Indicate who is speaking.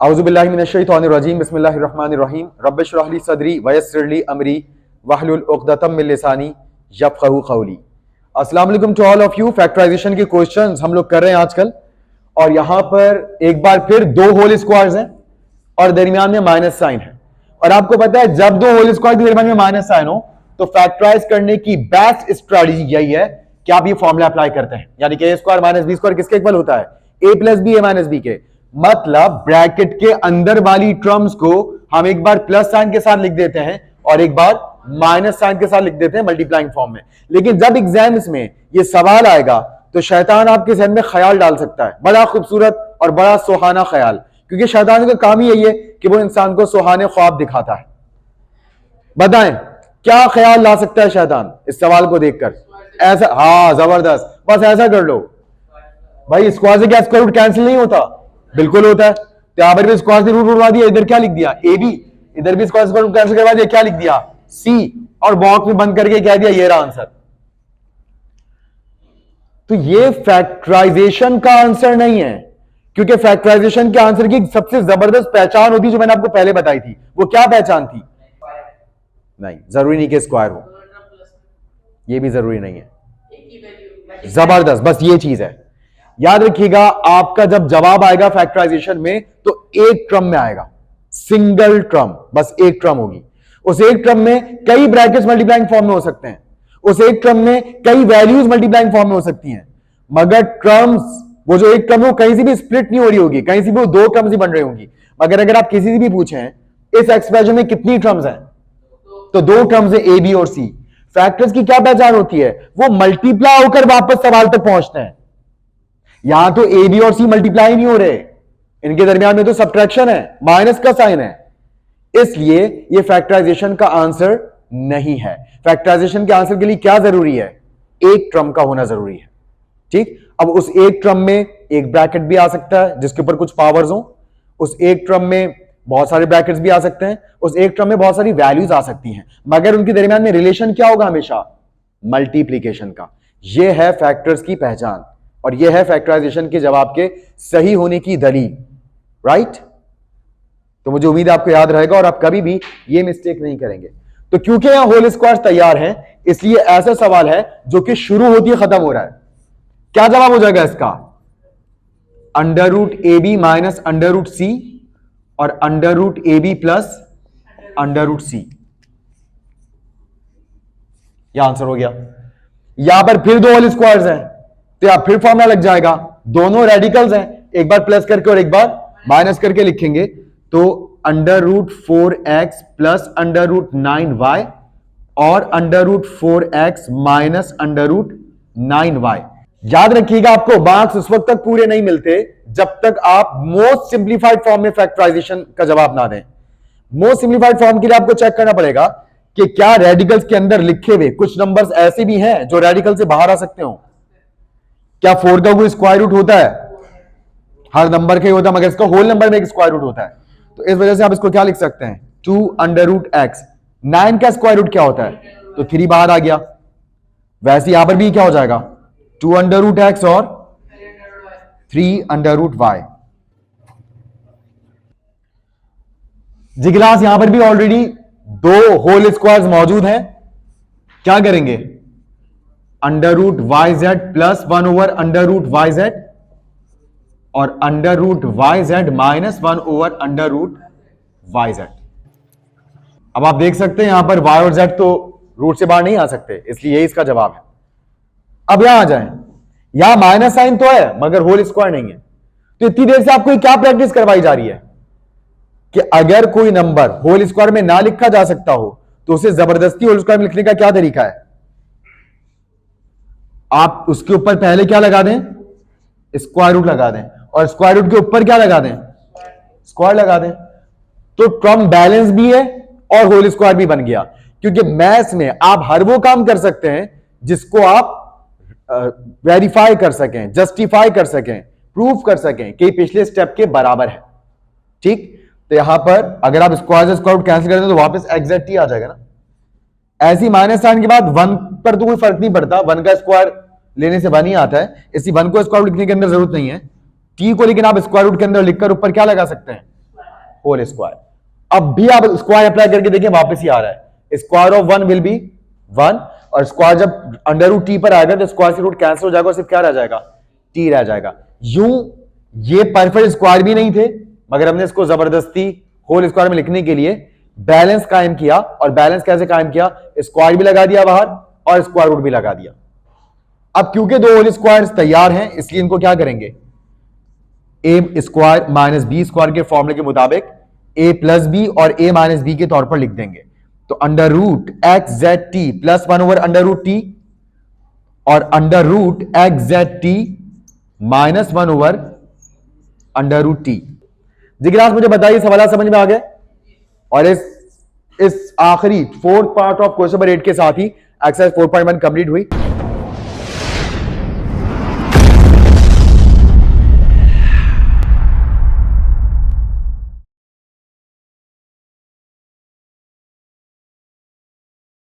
Speaker 1: औज़ुबिल्लाहि मिनश्शैतानिर्रजीम बिस्मिल्लाहिर्रहमानिर्रहीम रब्बिश रह ली सदरी वयस्सिर ली अमरी वहलुल उक़दतम मिन लिसानी यफ़क़हू क़ौली। अस्सलाम वालेकुम to all of you. Factorization के क्वेश्चंस हम लोग कर रहे हैं आजकल, और यहां पर एक बार फिर दो होल स्क्वायर्स हैं और दरमियान में माइनस साइन है। और आपको पता है जब दो होल स्क्वायर के दरमियान में माइनस साइन हो तो फैक्टराइज करने की बेस्ट स्ट्रेटजी यही है कि आप ये फॉर्मूला अप्लाई करते हैं, यानी कि ए स्क्वायर माइनस बी स्क्वायर किसके इक्वल होता है? ए प्लस बी ए माइनस बी के। मतलब ब्रैकेट के अंदर वाली टर्म्स को हम एक बार प्लस साइन के साथ लिख देते हैं और एक बार माइनस साइन के साथ लिख देते हैं मल्टीप्लाइंग फॉर्म में। लेकिन जब एग्जाम्स में ये सवाल आएगा तो शैतान आपके जहन में ख्याल डाल सकता है, बड़ा खूबसूरत और बड़ा सुहाना ख्याल, क्योंकि शैतान का काम ही यही है कि वो इंसान को सुहाने ख्वाब दिखाता है। बताएं क्या ख्याल ला सकता है शैतान इस सवाल को देखकर? ऐसा, हाँ जबरदस्त, बस ऐसा कर लो भाई। स्क्वायर से क्या स्क्वायर रूट कैंसिल नहीं होता? बिल्कुल होता है। तो यहां पर भी स्क्वायर से रूट उड़वा दिया, इधर क्या लिख दिया? A B. इधर भी स्क्वायर से रूट कैंसिल करवा दिया, क्या लिख दिया? सी। और बॉक्स में बंद करके कह दिया ये रहा आंसर। तो ये फैक्टराइजेशन का आंसर नहीं है, क्योंकि फैक्टराइजेशन के आंसर की सबसे जबरदस्त पहचान होती है जो मैंने आपको पहले बताई थी। वो क्या पहचान थी? नहीं, जरूरी नहीं कि स्क्वायर हो, ये भी जरूरी नहीं है। जबरदस्त, बस ये चीज है। याद रखिएगा, आपका जब जवाब आएगा फैक्टराइजेशन में तो एक टर्म में आएगा, सिंगल टर्म, बस एक टर्म होगी। उस एक टर्म में कई ब्रैकेट्स मल्टीप्लाइंग फॉर्म में हो सकते हैं, उस एक टर्म में कई वैल्यूज मल्टीप्लाइंग फॉर्म में हो सकती हैं, मगर टर्म्स, वो जो एक टर्म है वो कहीं से भी स्प्लिट नहीं हो रही होगी, कहीं से भी वो दो टर्म्स ही बन रही होंगी। मगर अगर आप किसी से भी पूछें इस एक्सप्रेशन में कितनी टर्म्स हैं, तो दो टर्म्स है, ए बी और सी। फैक्टर्स की क्या पहचान होती है? वो मल्टीप्लाई होकर वापस सवाल तक पहुंचते हैं। यहां तो ए बी और सी मल्टीप्लाई नहीं हो रहे, इनके दरमियान में तो सब्ट्रैक्शन है, माइनस का साइन है, इसलिए ये फैक्टराइजेशन का आंसर नहीं है। फैक्टराइजेशन के आंसर के लिए क्या जरूरी है? एक टर्म का होना जरूरी है। ठीक, अब उस एक टर्म में एक ब्रैकेट भी आ सकता है जिसके ऊपर कुछ पावर्स हो, उस एक टर्म में बहुत सारे ब्रैकेट्स भी आ सकते हैं, उस एक टर्म में बहुत सारी वैल्यूज आ सकती हैं, मगर उनके दरमियान में रिलेशन क्या होगा? हमेशा मल्टीप्लीकेशन का। यह है फैक्टर्स की पहचान और यह है फैक्टराइजेशन के जवाब के सही होने की दलील। राइट? तो मुझे उम्मीद है आपको याद रहेगा और आप कभी भी यह मिस्टेक नहीं करेंगे। तो क्योंकि यहां होल स्क्वायर तैयार हैं, इसलिए ऐसा सवाल है जो कि शुरू होती है खत्म हो रहा है। क्या जवाब हो जाएगा इसका? Under root a b minus under root c और under root a b plus under root c. यह आंसर हो गया। यहां पर फिर दो होल स्क्वायर्स हैं तो यहां फिर फॉर्मूला लग जाएगा, दोनों रेडिकल्स हैं, एक बार प्लस करके और एक बार माइनस करके लिखेंगे, तो under root 4x plus under root 9y और under root 4x minus under root 9y। याद रखिएगा, आपको मार्क्स उस वक्त तक पूरे नहीं मिलते जब तक आप मोस्ट सिंप्लीफाइड फॉर्म में फैक्टराइजेशन का जवाब ना दें। मोस्ट सिंप्लीफाइड फॉर्म के लिए आपको चेक करना पड़ेगा कि क्या रेडिकल्स के अंदर लिखे हुए कुछ नंबर्स ऐसे भी हैं जो रेडिकल से बाहर आ सकते हो। क्या 4 का कोई स्क्वायर रूट होता है? हर नंबर का ही होता है, मगर इसका होल नंबर में एक स्क्वायर रूट होता है, तो इस वजह से आप इसको क्या लिख सकते हैं? 2 अंडर रूट एक्स। 9 का स्क्वायर रूट क्या होता है? तो 3 बाहर आ गया। वैसे यहां पर भी क्या हो जाएगा? 2 अंडर रूट एक्स और 3 अंडर रूट वाई। जी क्लास, यहां पर भी ऑलरेडी दो होल स्क्वायर्स मौजूद हैं। क्या करेंगे? Under root y z plus 1 over under root y z और under root y z minus 1 over under root y z. अब आप देख सकते हैं यहां पर वाई और जेड तो रूट से बाहर नहीं आ सकते, इसलिए यही इसका जवाब है। अब यहां आ जाएं, यहां माइनस साइन तो है मगर होल स्क्वायर नहीं है। तो इतनी देर से आपको क्या प्रैक्टिस करवाई जा रही है कि अगर कोई नंबर होल स्क्वायर में ना लिखा जा सकता हो तो उसे जबरदस्ती होल स्क्वायर में लिखने का क्या तरीका है? आप उसके ऊपर पहले क्या लगा दें? स्क्वायर रूट लगा दें, और स्क्वायर रूट के ऊपर क्या लगा दें? स्क्वायर लगा दें। तो टर्म बैलेंस भी है और होल स्क्वायर भी बन गया, क्योंकि मैथ्स में आप हर वो काम कर सकते हैं जिसको आप वेरीफाई कर सकें, जस्टिफाई कर सकें, प्रूफ कर सकें कि पिछले स्टेप के बराबर है। ठीक, तो यहां पर अगर आप स्क्वायर से स्क्वायर रूट कैंसिल करते हैं तो वापस एग्जैक्ट ही आ जाएगा ना। ऐसी माइनस साइन के बाद 1 पर तो कोई फर्क नहीं पड़ता, 1 का स्क्वायर लेने से 1 ही आता है, इसी 1 को स्क्वायर रूट लिखने की अंदर जरूरत नहीं है। टी को लेकिन आप स्क्वायर रूट के अंदर लिखकर ऊपर क्या लगा सकते हैं? Whole square. अब भी आप स्क्वायर अप्लाई करके देखिए वापस ही आ रहा है, स्क्वायर ऑफ 1 विल बी 1, और स्क्वायर जब अंडर रूट टी पर आएगा तो स्क्वायर से रूट कैंसिल हो जाएगा और सिर्फ क्या रह जाएगा, टी रह जाएगा। यूं ये परफेक्ट स्क्वायर भी नहीं थे, मगर हमने इसको जबरदस्ती होल स्क्वायर में लिखने के लिए बैलेंस कायम किया। और बैलेंस कैसे कायम किया, स्क्वायर भी लगा दिया बाहर और स्क्वायर रूट भी लगा दिया। अब क्योंकि दो होल स्क्वायर्स तैयार हैं, इसलिए इनको क्या करेंगे, ए स्क्वायर माइनस बी स्क्वायर के फॉर्मूले के मुताबिक ए प्लस बी और ए माइनस बी के तौर पर लिख देंगे। तो under root x z t plus 1 over under root t और under root x z t minus 1 over under root t. जी क्लास मुझे बताइए सवाल समझ में आ गए? और इस आखिरी fourth part of question number 8 के साथ ही एक्सरसाइज 4.1 कंप्लीट हुई।